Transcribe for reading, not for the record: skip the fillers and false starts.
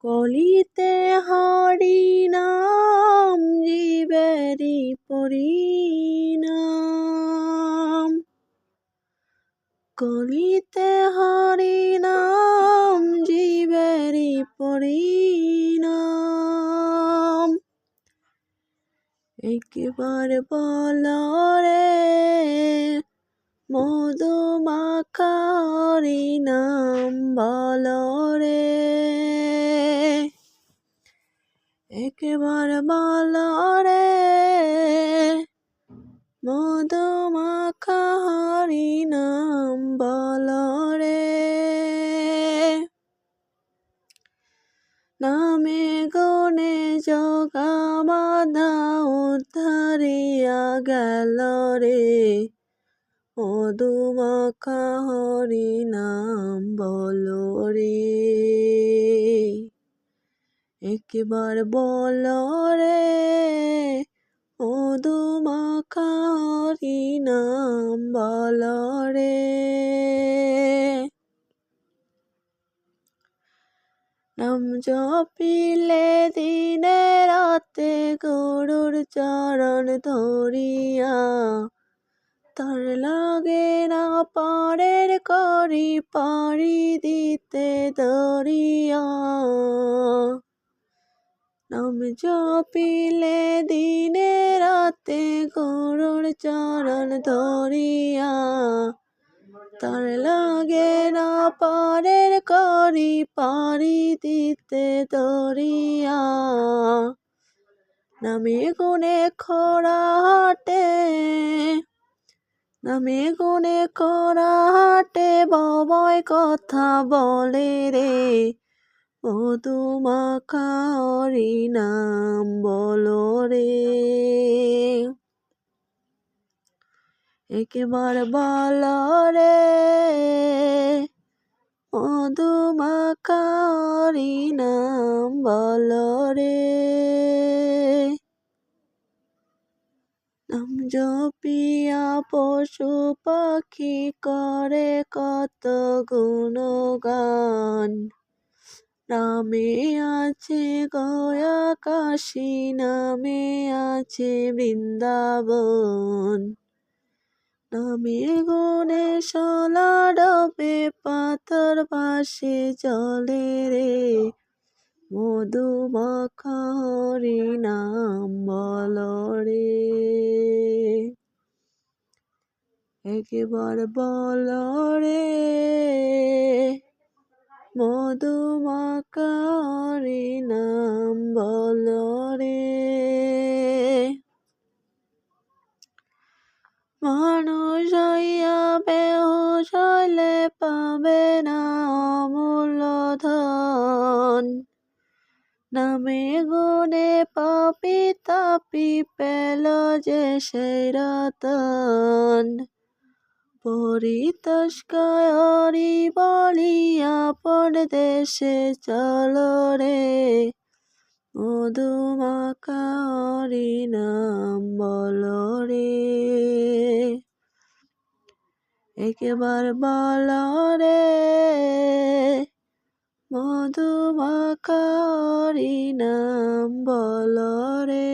কলিতে হরিনাম জীবেরি পরিণাম, কলিতে হরিনাম জীবেরি পরিণাম। একবার বল রে মধুমাখা হরিনাম বল রে, একবার বল রে মধুমাখা হরিনাম বল রে। নামে গুণে জগা বাঁধা উদ্ধারিয়া গেল রে, মধুমাখা হরিনাম বল রে। একবার বল রে মধুমাখা হরিনাম বল রে। নাম জপিলে দিনে রাতে গুরুর চরণ ধরিয়া, তার লাগে না পারের করি পারি দিতে দরিয়া। নাম জপিলে দিনে রাতে গুরুর চরণ ধরিয়া, তার লাগে না পারের করি পারি দিতে দরিয়া। নামে গুণে খোড়া হাটে, নামে গুণে খোড়া হাটে বাবাই কথা বলে রে, মধুমাখা হরিনাম বল রে। একবার বল রে মধুমাখা হরিনাম বল রে। নাম জপিয়া পশু পাখি করে কত গুণগান, নামে আছে গয়া কাশী, নামে আছে বৃন্দাবন। নামে গুণে শোলা ডোবে পাথর ভাসে জলে রে, মধুমাখা হরিনাম বল রে। একবার বল রে মধুমাখা হরিনাম বল রে। মানুষ হইয়া বেহুশ হইলে পাবে না অমূল্য ধন, নামে গুণে পাপি তাপি পেল যে সেই রতন। পরিতোষকায় হরি বলিয়া পরদেশে চল রে, মধুমাখা হরিনাম বল রে। একবার বল রে মধুমাখা হরিনাম বল রে।